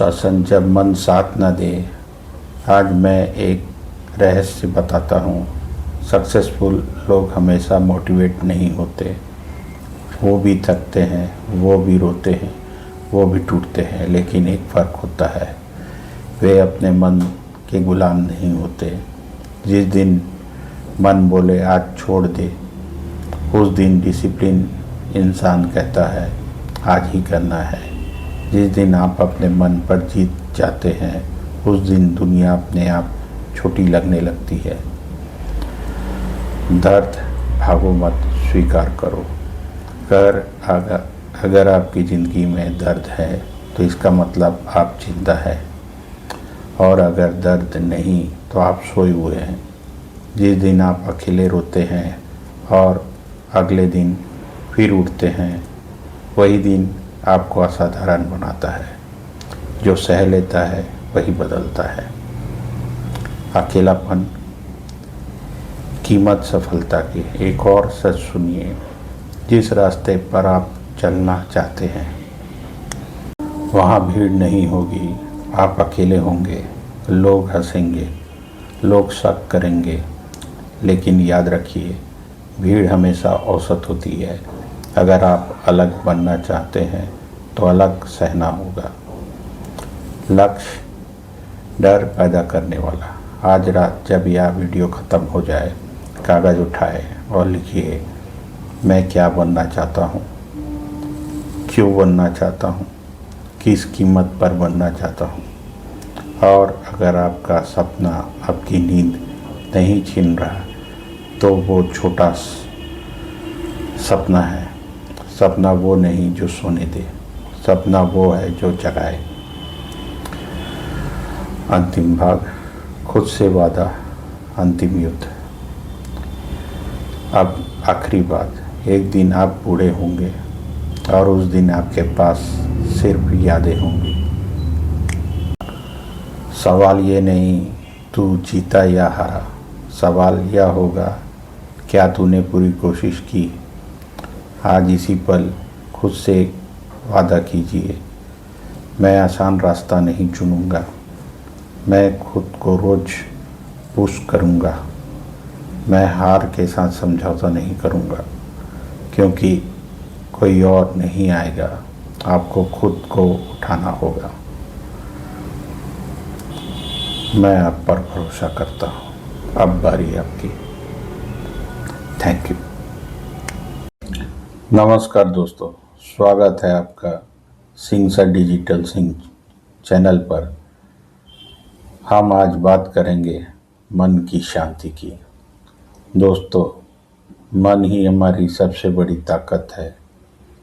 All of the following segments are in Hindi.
शासन जब मन साथ न दे। आज मैं एक रहस्य बताता हूँ। सक्सेसफुल लोग हमेशा मोटिवेट नहीं होते। वो भी थकते हैं, वो भी रोते हैं, वो भी टूटते हैं, लेकिन एक फ़र्क होता है, वे अपने मन के गुलाम नहीं होते। जिस दिन मन बोले आज छोड़ दे, उस दिन डिसिप्लिन इंसान कहता है आज ही करना है। जिस दिन आप अपने मन पर जीत जाते हैं, उस दिन दुनिया अपने आप छोटी लगने लगती है। दर्द भागो मत, स्वीकार करो। अगर आपकी ज़िंदगी में दर्द है तो इसका मतलब आप जिंदा है, और अगर दर्द नहीं तो आप सोए हुए हैं। जिस दिन आप अकेले रोते हैं और अगले दिन फिर उठते हैं, वही दिन आपको असाधारण बनाता है। जो सह लेता है वही बदलता है। अकेलापन कीमत सफलता की। एक और सच सुनिए, जिस रास्ते पर आप चलना चाहते हैं वहाँ भीड़ नहीं होगी। आप अकेले होंगे, लोग हंसेंगे, लोग शक करेंगे, लेकिन याद रखिए भीड़ हमेशा औसत होती है। अगर आप अलग बनना चाहते हैं तो अलग सहना होगा। लक्ष्य डर पैदा करने वाला। आज रात जब यह वीडियो ख़त्म हो जाए, कागज़ उठाए और लिखिए, मैं क्या बनना चाहता हूँ, क्यों बनना चाहता हूँ, किस कीमत पर बनना चाहता हूँ। और अगर आपका सपना आपकी नींद नहीं छीन रहा तो वो छोटा सपना है। सपना वो नहीं जो सोने दे, सपना वो है जो जगाए। अंतिम भाग, खुद से वादा, अंतिम युद्ध। अब आखिरी बात, एक दिन आप बूढ़े होंगे और उस दिन आपके पास सिर्फ यादें होंगी। सवाल ये नहीं तू जीता या हारा, सवाल यह होगा क्या तूने पूरी कोशिश की। आज इसी पल खुद से एक वादा कीजिए, मैं आसान रास्ता नहीं चुनूंगा, मैं खुद को रोज़ पुश करूंगा, मैं हार के साथ समझौता नहीं करूंगा, क्योंकि कोई और नहीं आएगा, आपको खुद को उठाना होगा। मैं आप पर भरोसा करता हूँ। अब बारी आपकी। Thank you. नमस्कार दोस्तों, स्वागत है आपका Singh sir digital Singh channel पर। हम आज बात करेंगे मन की शांति की। दोस्तों, मन ही हमारी सबसे बड़ी ताकत है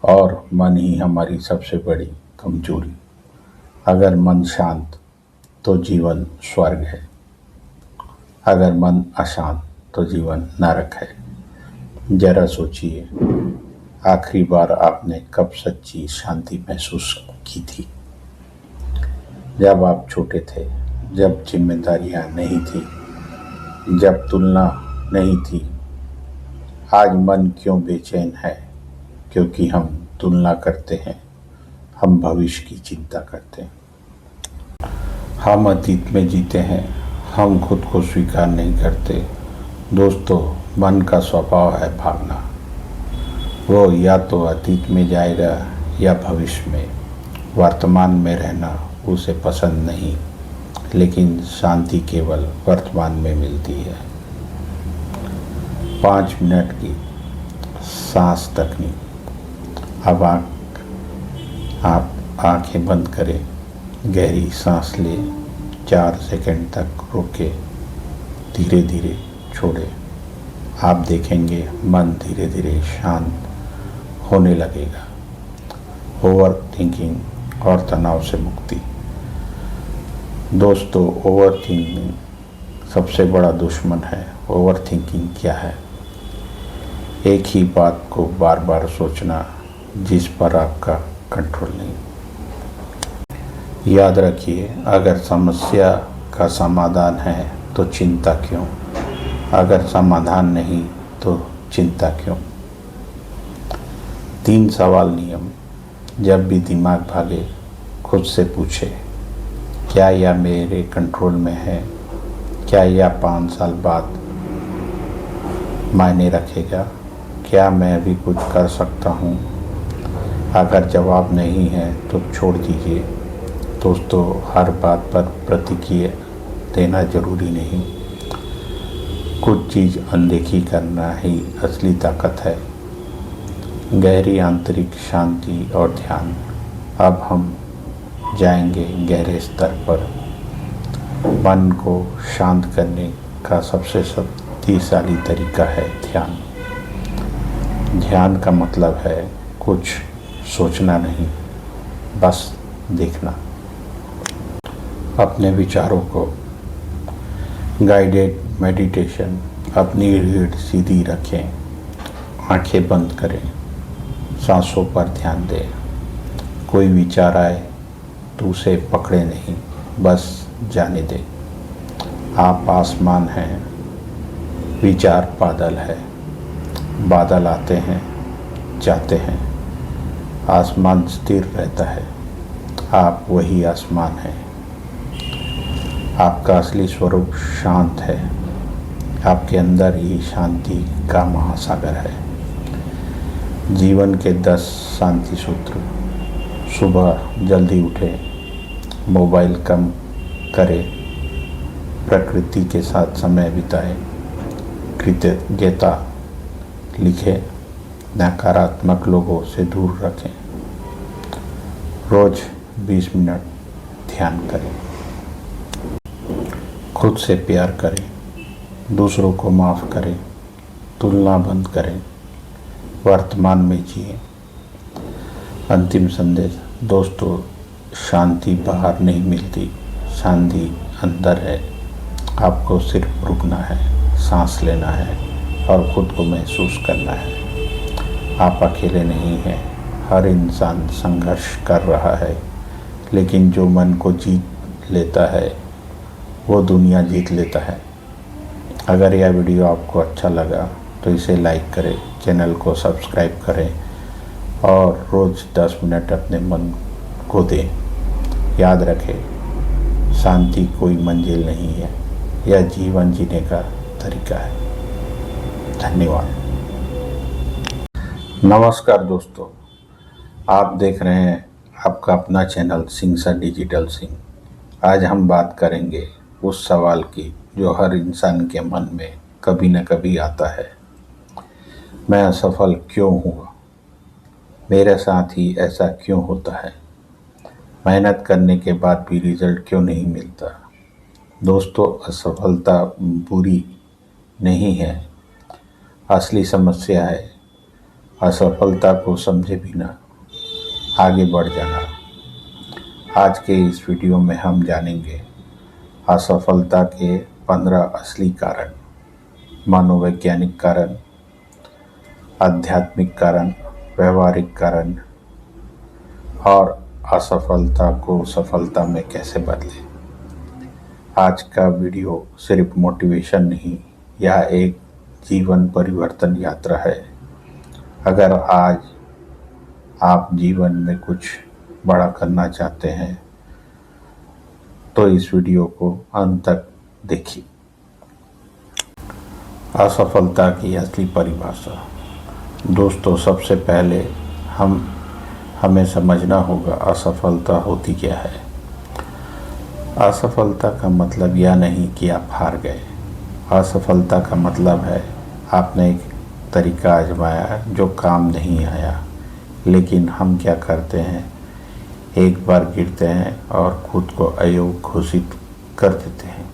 और मन ही हमारी सबसे बड़ी कमजोरी। अगर मन शांत तो जीवन स्वर्ग है, अगर मन अशांत तो जीवन नरक है। जरा सोचिए, आखिरी बार आपने कब सच्ची शांति महसूस की थी? जब आप छोटे थे, जब जिम्मेदारियां नहीं थी, जब तुलना नहीं थी। आज मन क्यों बेचैन है? क्योंकि हम तुलना करते हैं, हम भविष्य की चिंता करते हैं, हम अतीत में जीते हैं, हम खुद को स्वीकार नहीं करते। दोस्तों, मन का स्वभाव है भागना। वो या तो अतीत में जाएगा या भविष्य में। वर्तमान में रहना उसे पसंद नहीं, लेकिन शांति केवल वर्तमान में मिलती है। 5 मिनट की सांस तकनीक। अब आप आंखें बंद करें, गहरी सांस लें, 4 सेकंड तक रोकें, धीरे धीरे छोड़ें। आप देखेंगे मन धीरे धीरे शांत होने लगेगा। ओवर थिंकिंग और तनाव से मुक्ति। दोस्तों, ओवर थिंकिंग सबसे बड़ा दुश्मन है। ओवर थिंकिंग क्या है? एक ही बात को बार बार सोचना जिस पर आपका कंट्रोल नहीं। याद रखिए, अगर समस्या का समाधान है तो चिंता क्यों? अगर समाधान नहीं तो चिंता क्यों? 3 सवाल नियम। जब भी दिमाग भागे, खुद से पूछे, क्या यह मेरे कंट्रोल में है? क्या यह 5 साल बाद मायने रखेगा? क्या मैं अभी कुछ कर सकता हूँ? अगर जवाब नहीं है तो छोड़ दीजिए। दोस्तों, हर बात पर प्रतिक्रिया देना ज़रूरी नहीं। कुछ चीज़ अनदेखी करना ही असली ताकत है। गहरी आंतरिक शांति और ध्यान। अब हम जाएंगे गहरे स्तर पर। मन को शांत करने का सबसे शक्तिशाली तरीका है ध्यान। ध्यान का मतलब है कुछ सोचना नहीं, बस देखना। अपने विचारों को गाइडेड मेडिटेशन। अपनी रीढ़ सीधी रखें, आंखें बंद करें, सांसों पर ध्यान दें। कोई विचार आए तो उसे पकड़े नहीं, बस जाने दें। आप आसमान हैं, विचार बादल है। बादल आते हैं, जाते हैं, आसमान स्थिर रहता है। आप वही आसमान हैं। आपका असली स्वरूप शांत है। आपके अंदर ही शांति का महासागर है। जीवन के 10 शांति सूत्र। सुबह जल्दी उठें, मोबाइल कम करें, प्रकृति के साथ समय बिताएं, कृतज्ञता लिखें, नकारात्मक लोगों से दूर रखें। रोज 20 मिनट ध्यान करें। खुद से प्यार करें, दूसरों को माफ़ करें, तुलना बंद करें, वर्तमान में जिए। अंतिम संदेश। दोस्तों, शांति बाहर नहीं मिलती, शांति अंदर है। आपको सिर्फ रुकना है, सांस लेना है और खुद को महसूस करना है। आप अकेले नहीं हैं। हर इंसान संघर्ष कर रहा है, लेकिन जो मन को जीत लेता है वो दुनिया जीत लेता है। अगर यह वीडियो आपको अच्छा लगा तो इसे लाइक करें, चैनल को सब्सक्राइब करें और रोज़ 10 मिनट अपने मन को दें। याद रखें, शांति कोई मंजिल नहीं है, यह जीवन जीने का तरीका है। धन्यवाद। नमस्कार दोस्तों, आप देख रहे हैं आपका अपना channel Singh sir digital Singh. आज हम बात करेंगे उस सवाल की जो हर इंसान के मन में कभी न कभी आता है। मैं असफल क्यों हुआ? मेरे साथ ही ऐसा क्यों होता है? मेहनत करने के बाद भी रिजल्ट क्यों नहीं मिलता? दोस्तों, असफलता बुरी नहीं है। असली समस्या है असफलता को समझे बिना आगे बढ़ जाना। आज के इस वीडियो में हम जानेंगे असफलता के 15 असली कारण, मनोवैज्ञानिक कारण, आध्यात्मिक कारण, व्यवहारिक कारण और असफलता को सफलता में कैसे बदलें। आज का वीडियो सिर्फ मोटिवेशन नहीं, यह एक जीवन परिवर्तन यात्रा है। अगर आज आप जीवन में कुछ बड़ा करना चाहते हैं तो इस वीडियो को अंत तक देखिए। असफलता की असली परिभाषा। दोस्तों, सबसे पहले हमें समझना होगा असफलता होती क्या है। असफलता का मतलब यह नहीं कि आप हार गए। असफलता का मतलब है आपने एक तरीका आजमाया जो काम नहीं आया। लेकिन हम क्या करते हैं, एक बार गिरते हैं और खुद को अयोग्य घोषित कर देते हैं।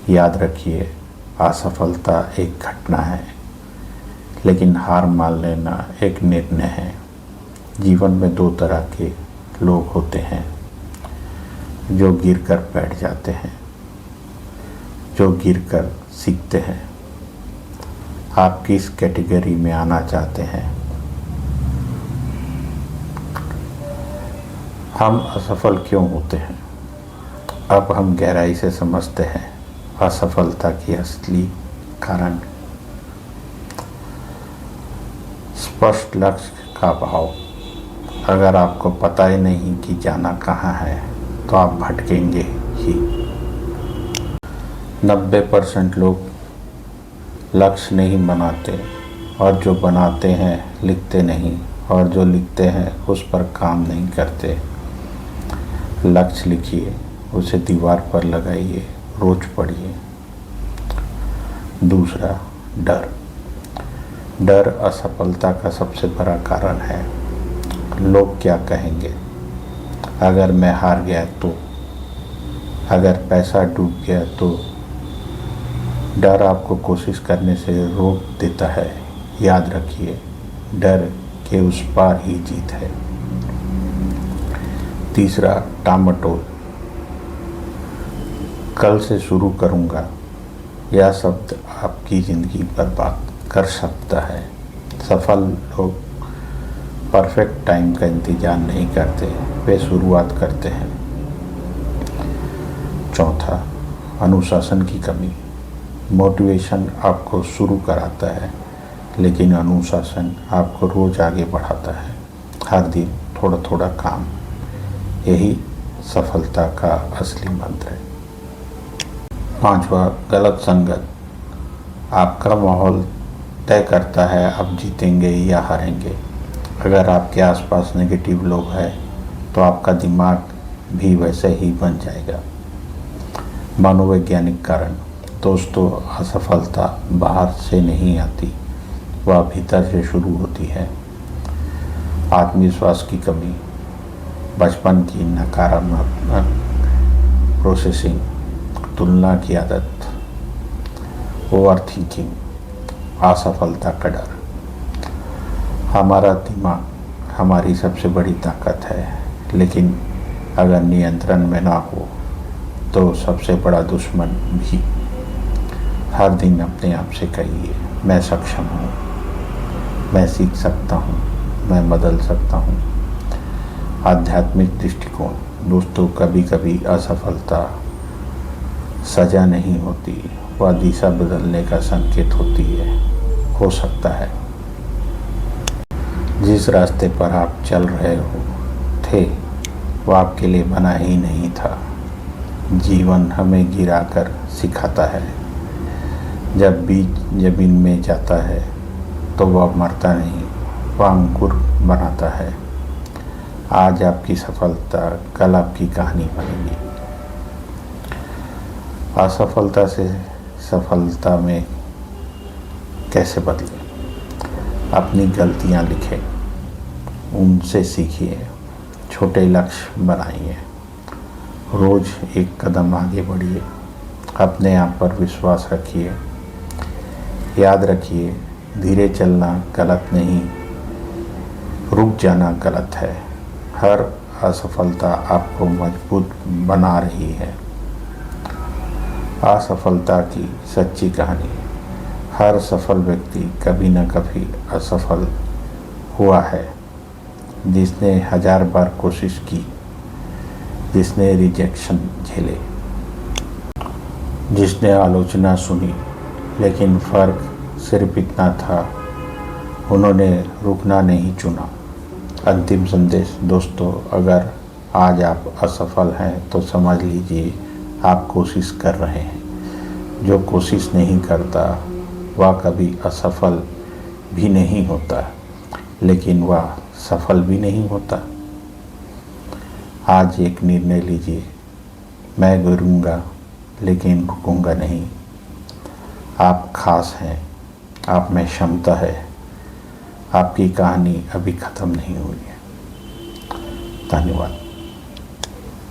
याद रखिए, असफलता एक घटना है, लेकिन हार मान लेना एक निर्णय है। जीवन में 2 तरह के लोग होते हैं, जो गिरकर बैठ जाते हैं, जो गिरकर सीखते हैं। आप किस कैटेगरी में आना चाहते हैं? हम असफल क्यों होते हैं? अब हम गहराई से समझते हैं असफलता की असली कारण। स्पष्ट लक्ष्य का अभाव। अगर आपको पता ही नहीं कि जाना कहाँ है तो आप भटकेंगे ही। 90% लोग लक्ष्य नहीं बनाते, और जो बनाते हैं लिखते नहीं, और जो लिखते हैं उस पर काम नहीं करते। लक्ष्य लिखिए, उसे दीवार पर लगाइए, रोज पढ़िए। दूसरा, डर। डर असफलता का सबसे बड़ा कारण है। लोग क्या कहेंगे, अगर मैं हार गया तो, अगर पैसा डूब गया तो। डर आपको कोशिश करने से रोक देता है। याद रखिए, डर के उस पार ही जीत है। तीसरा, टामाटोल। कल से शुरू करूँगा, यह शब्द आपकी ज़िंदगी बर्बाद कर सकता है। सफल लोग परफेक्ट टाइम का इंतज़ार नहीं करते, वे शुरुआत करते हैं। चौथा, अनुशासन की कमी। मोटिवेशन आपको शुरू कराता है, लेकिन अनुशासन आपको रोज़ आगे बढ़ाता है। हर दिन थोड़ा थोड़ा काम, यही सफलता का असली मंत्र है। पांचवा, गलत संगत। आपका माहौल तय करता है आप जीतेंगे या हारेंगे। अगर आपके आसपास नेगेटिव लोग हैं तो आपका दिमाग भी वैसे ही बन जाएगा। मनोवैज्ञानिक कारण। दोस्तों, असफलता बाहर से नहीं आती, वह भीतर से शुरू होती है। आत्मविश्वास की कमी, बचपन की नकारात्मक प्रोसेसिंग, तुलना की आदत, ओवर थिंकिंग, असफलता का डर। हमारा दिमाग हमारी सबसे बड़ी ताकत है, लेकिन अगर नियंत्रण में ना हो तो सबसे बड़ा दुश्मन भी। हर दिन अपने आप से कहिए, मैं सक्षम हूँ, मैं सीख सकता हूँ, मैं बदल सकता हूँ। आध्यात्मिक दृष्टिकोण। दोस्तों, कभी कभी असफलता सजा नहीं होती, वह दिशा बदलने का संकेत होती है। हो सकता है जिस रास्ते पर आप चल रहे थे वह आपके लिए बना ही नहीं था। जीवन हमें गिराकर सिखाता है। जब बीज जमीन में जाता है तो वह मरता नहीं, वह अंकुर बनाता है। आज आपकी सफलता कल आपकी कहानी बनेगी। असफलता से सफलता में कैसे बदलें? अपनी गलतियां लिखें, उनसे सीखिए, छोटे लक्ष्य बनाइए, रोज एक कदम आगे बढ़िए, अपने आप पर विश्वास रखिए। याद रखिए, धीरे चलना गलत नहीं, रुक जाना गलत है। हर असफलता आपको मजबूत बना रही है। असफलता की सच्ची कहानी। हर सफल व्यक्ति कभी न कभी असफल हुआ है। जिसने 1000 बार कोशिश की, जिसने रिजेक्शन झेले, जिसने आलोचना सुनी, लेकिन फ़र्क सिर्फ इतना था, उन्होंने रुकना नहीं चुना। अंतिम संदेश। दोस्तों, अगर आज आप असफल हैं तो समझ लीजिए आप कोशिश कर रहे हैं। जो कोशिश नहीं करता वह कभी असफल भी नहीं होता, लेकिन वह सफल भी नहीं होता। आज एक निर्णय लीजिए, मैं गिरूंगा लेकिन रुकूंगा नहीं। आप खास हैं, आप में क्षमता है, आपकी कहानी अभी ख़त्म नहीं हुई है। धन्यवाद।